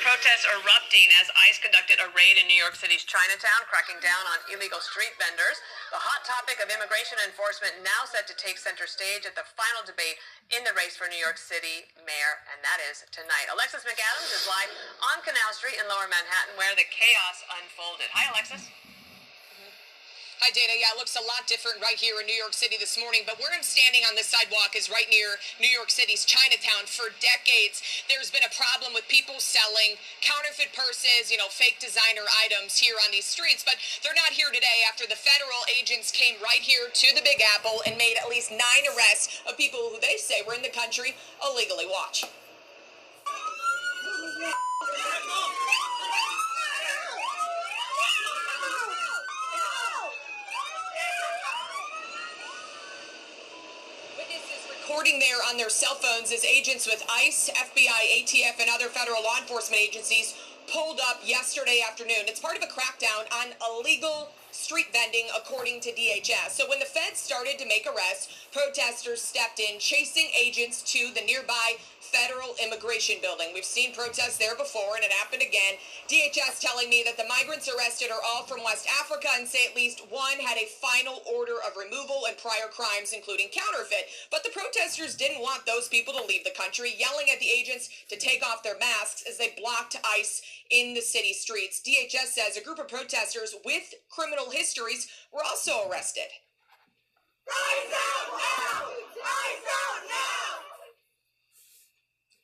protests erupting as ICE conducted a raid in New York City's Chinatown, cracking down on illegal street vendors. The hot topic of immigration enforcement now set to take center stage at the final debate in the race for New York City mayor, and that is tonight. Alexis McAdams is live on Canal Street in Lower Manhattan, where the chaos unfolded. Hi, Alexis. Hi, Dana. Yeah, it looks a lot different right here in New York City this morning, but where I'm standing on this sidewalk is right near New York City's Chinatown. For decades, there's been a problem with people selling counterfeit purses, fake designer items here on these streets, but they're not here today after the federal agents came right here to the Big Apple and made at least 9 arrests of people who they say were in the country illegally. Watch. Recording there on their cell phones as agents with ICE, FBI, ATF, and other federal law enforcement agencies pulled up yesterday afternoon. It's part of a crackdown on illegal street vending, according to DHS. So when the feds started to make arrests, protesters stepped in, chasing agents to the nearby federal immigration building. We've seen protests there before, and it happened again. DHS telling me that the migrants arrested are all from West Africa and say at least one had a final order of removal and prior crimes, including counterfeit. But the protesters didn't want those people to leave the country, yelling at the agents to take off their masks as they blocked ICE in the city streets. DHS says a group of protesters with criminal histories were also arrested. Rise out now! Rise out now!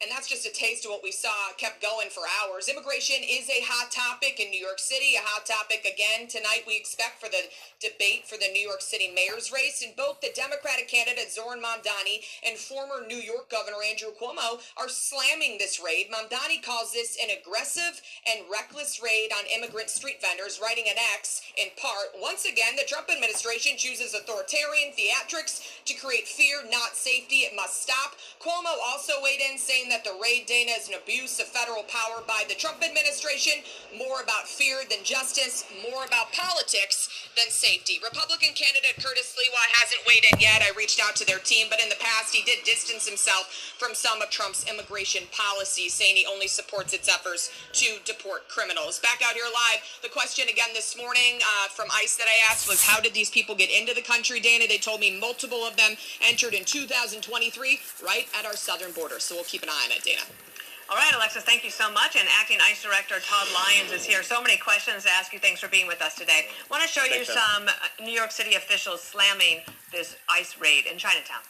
And that's just a taste of what we saw. Kept going for hours. Immigration is a hot topic in New York City, a hot topic again tonight we expect for the debate for the New York City mayor's race. And both the Democratic candidate Zohran Mamdani and former New York Governor Andrew Cuomo are slamming this raid. Mamdani calls this an aggressive and reckless raid on immigrant street vendors, writing an X in part. Once again, the Trump administration chooses authoritarian theatrics to create fear, not safety. It must stop. Cuomo also weighed in, saying that the raid, Dana, is an abuse of federal power by the Trump administration. More about fear than justice, more about politics than safety. Republican candidate Curtis Lewa hasn't weighed in yet. I reached out to their team, but in the past he did distance himself from some of Trump's immigration policies, saying he only supports its efforts to deport criminals. Back out here live, the question again this morning from ICE that I asked was, how did these people get into the country, Dana? They told me multiple of them entered in 2023 right at our southern border. So we'll keep an eye on it, Dana. All right, Alexis, thank you so much. And Acting ICE Director Todd Lyons is here. So many questions to ask you. Thanks for being with us today. I want to show you some New York City officials slamming this ICE raid in Chinatown.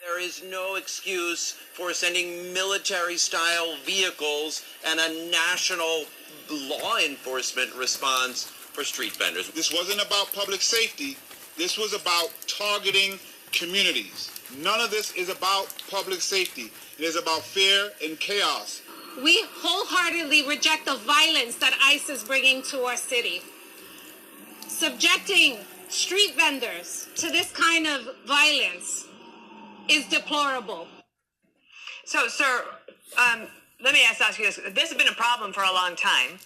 There is no excuse for sending military-style vehicles and a national law enforcement response for street vendors. This wasn't about public safety. This was about targeting communities. None of this is about public safety. It is about fear and chaos. We wholeheartedly reject the violence that ICE is bringing to our city. Subjecting street vendors to this kind of violence is deplorable. So, sir, let me ask you this. This has been a problem for a long time.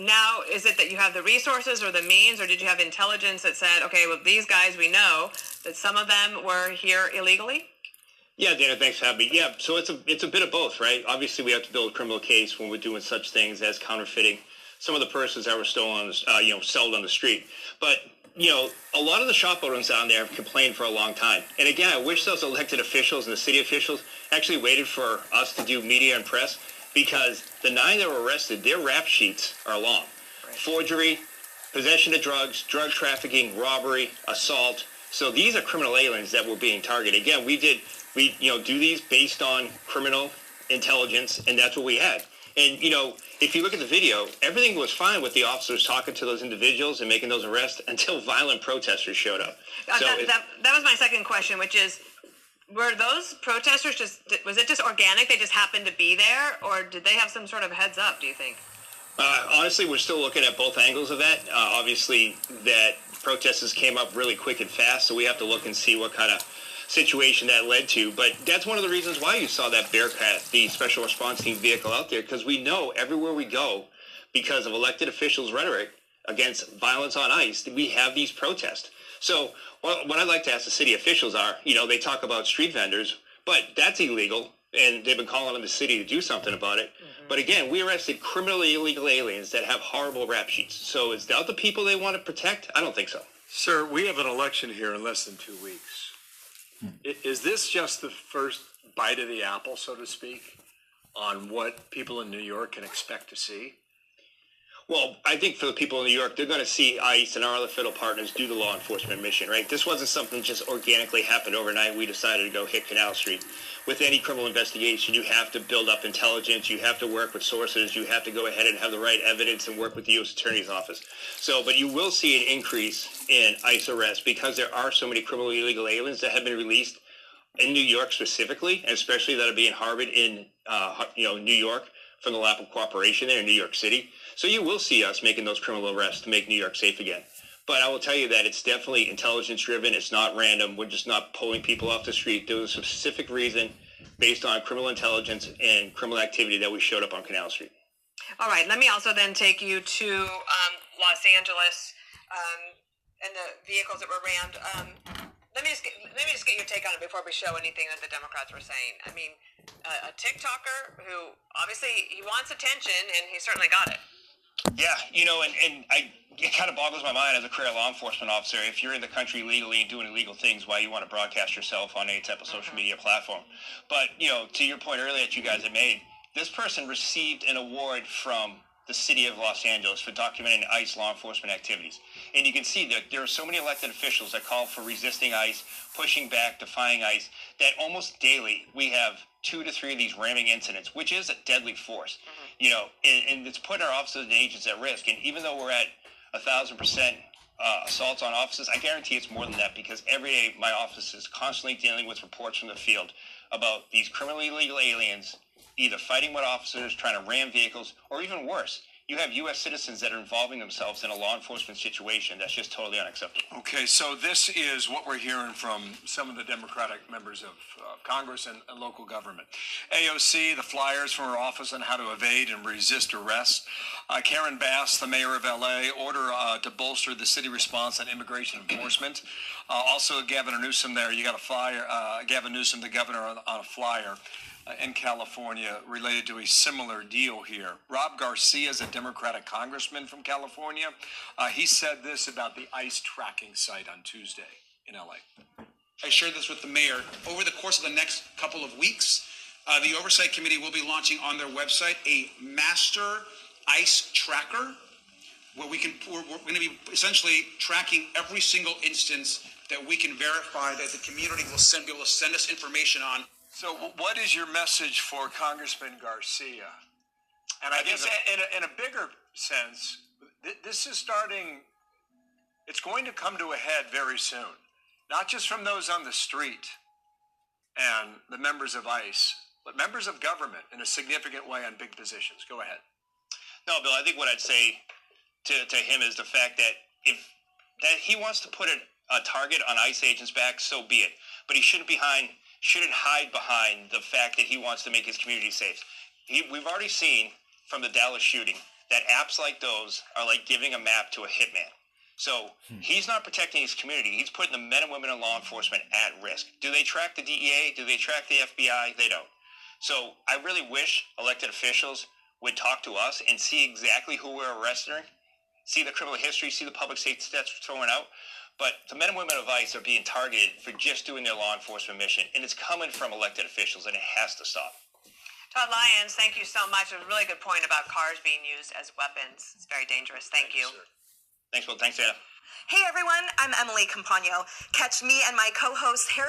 Now, is it that you have the resources or the means, or did you have intelligence that said, okay, well, these guys, we know that some of them were here illegally? Yeah, Dana, thanks for having me. Yeah, so it's a bit of both, right? Obviously, we have to build a criminal case when we're doing such things as counterfeiting some of the purses that were stolen, sold on the street. But, a lot of the shop owners down there have complained for a long time. And again, I wish those elected officials and the city officials actually waited for us to do media and press, because the 9 that were arrested, their rap sheets are long. Right. Forgery, possession of drugs, drug trafficking, robbery, assault. So these are criminal aliens that were being targeted. Again, we do these based on criminal intelligence, and that's what we had. And, if you look at the video, everything was fine with the officers talking to those individuals and making those arrests until violent protesters showed up. That was my second question, which is, were those protesters was it just organic? They just happened to be there, or did they have some sort of heads up, do you think? Honestly, we're still looking at both angles of that. Obviously, that protesters came up really quick and fast, so we have to look and see what kind of situation that led to. But that's one of the reasons why you saw that Bearcat, the special response team vehicle out there, because we know everywhere we go, because of elected officials' rhetoric against violence on ICE, we have these protests. So what I'd like to ask the city officials are, they talk about street vendors, but that's illegal. and they've been calling on the city to do something about it. But again, we arrested criminally illegal aliens that have horrible rap sheets. So is that the people they want to protect? I don't think so. Sir, we have an election here in less than 2 weeks. Is this just the first bite of the apple, so to speak, on what people in New York can expect to see? Well, I think for the people in New York, they're going to see ICE and our other federal partners do the law enforcement mission, right? This wasn't something just organically happened overnight. We decided to go hit Canal Street. With any criminal investigation, you have to build up intelligence. You have to work with sources. You have to go ahead and have the right evidence and work with the U.S. Attorney's Office. So, but you will see an increase in ICE arrests because there are so many criminally illegal aliens that have been released in New York specifically, and especially that are being harbored in, New York from the lack of cooperation there in New York City. So you will see us making those criminal arrests to make New York safe again. But I will tell you that it's definitely intelligence-driven. It's not random. We're just not pulling people off the street. There was a specific reason based on criminal intelligence and criminal activity that we showed up on Canal Street. All right, let me also then take you to Los Angeles and the vehicles that were rammed. Let me just get your take on it before we show anything that the Democrats were saying. I mean, a TikToker who obviously he wants attention, and he certainly got it. Yeah, it kind of boggles my mind as a career law enforcement officer. If you're in the country legally and doing illegal things, why you want to broadcast yourself on any type of social media platform. But, to your point earlier that you guys had made, this person received an award from the city of Los Angeles for documenting ICE law enforcement activities. And you can see that there are so many elected officials that call for resisting ICE, pushing back, defying ICE, that almost daily we have 2 to 3 of these ramming incidents, which is a deadly force. And it's putting our officers and agents at risk. And even though we're at 1,000% assaults on officers, I guarantee it's more than that, because every day my office is constantly dealing with reports from the field about these criminally illegal aliens either fighting with officers, trying to ram vehicles, or even worse, you have U.S. citizens that are involving themselves in a law enforcement situation that's just totally unacceptable. Okay, so this is what we're hearing from some of the Democratic members of Congress and local government. AOC, the flyers from her office on how to evade and resist arrest. Karen Bass, the mayor of L.A., order to bolster the city response on immigration enforcement. Also, Gavin Newsom there, you got a flyer, Gavin Newsom, the governor, on a flyer in California related to a similar deal here. Rob Garcia is a Democratic congressman from California. He said this about the ICE tracking site on Tuesday in LA. I shared this with the mayor. Over the course of the next couple of weeks, the Oversight Committee will be launching on their website a master ICE tracker where we're going to be essentially tracking every single instance that we can verify that the community will be able to send us information on. So what is your message for Congressman Garcia? And I guess in a bigger sense, this is starting, it's going to come to a head very soon. Not just from those on the street and the members of ICE, but members of government in a significant way on big positions. Go ahead. No, Bill, I think what I'd say to him is the fact that if he wants to put a target on ICE agents' back, so be it. But he shouldn't hide behind the fact that he wants to make his community safe. We've already seen from the Dallas shooting that apps like those are like giving a map to a hitman. So he's not protecting his community. He's putting the men and women in law enforcement at risk. Do they track the DEA? Do they track the FBI? They don't. So I really wish elected officials would talk to us and see exactly who we're arresting, see the criminal history, see the public safety stats thrown out. But the men and women of ICE are being targeted for just doing their law enforcement mission, and it's coming from elected officials, and it has to stop. Todd Lyons, thank you so much. It was a really good point about cars being used as weapons. It's very dangerous. Thank you. Thanks, Will. Thanks, Anna. Hey, everyone. I'm Emily Campagno. Catch me and my co-host, Harris